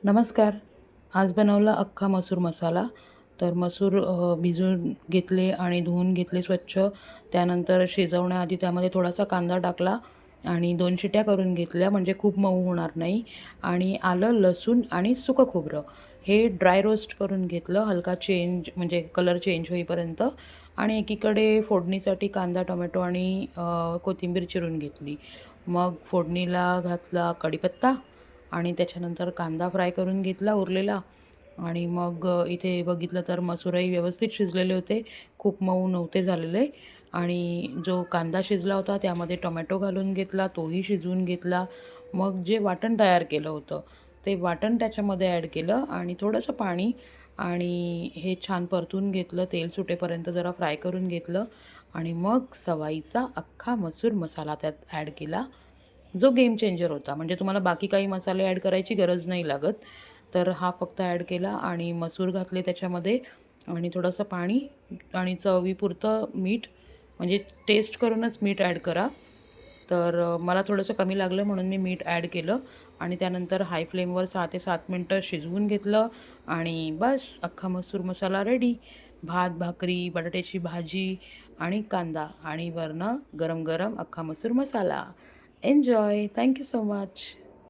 नमस्कार. आज बनवला अख्खा मसूर मसाला. तर मसूर भिजवून घेतले आणि धुवून घेतले स्वच्छ. त्यानंतर शिजवण्याआधी त्यामध्ये थोडासा कांदा टाकला आणि 2 शिट्या करून घेतल्या, म्हणजे खूप मऊ होणार नाही. आणि आलं, लसूण आणि सुकं खोबरं हे ड्राय रोस्ट करून घेतलं, हलका चेंज म्हणजे कलर चेंज होईपर्यंत. आणि एकीकडे फोडणीसाठी कांदा, टोमॅटो आणि कोथिंबीर चिरून घेतली. मग फोडणीला घातला कढीपत्ता आणि त्याच्यानंतर कांदा फ्राय करून घेतला उरलेला. आणि मग इथे बघितलं तर मसूरही व्यवस्थित शिजलेले होते, खूप मऊ नव्हते झालेले. आणि जो कांदा शिजला होता त्यामध्ये टोमॅटो घालून घेतला, तोही शिजवून घेतला. मग जे वाटण तयार केलं होतं ते वाटण त्याच्यामध्ये ॲड केलं आणि थोडंसं पाणी, आणि हे छान परतून घेतलं, तेल सुटेपर्यंत जरा फ्राय करून घेतलं. आणि मग सवाईचा अख्खा मसूर मसाला त्यात ॲड केला, जो गेम चेंजर होता. म्हणजे तुम्हाला बाकी काही मसाले ॲड करायची गरज नाही लागत. तर हा फक्त ॲड केला आणि मसूर घातले त्याच्यामध्ये, आणि थोडंसं पाणी आणि चवीपुरतं मीठ, म्हणजे टेस्ट करूनच मीठ ॲड करा. तर मला थोडंसं कमी लागलं म्हणून मी मीठ ॲड केलं. आणि त्यानंतर हाय फ्लेमवर 6 ते 7 मिनटं शिजवून घेतलं आणि बस अख्खा मसूर मसाला रेडी. भात, भाकरी, बटाट्याची भाजी आणि कांदा आणि वरनं गरम गरम अख्खा मसूर मसाला. Enjoy. Thank you so much.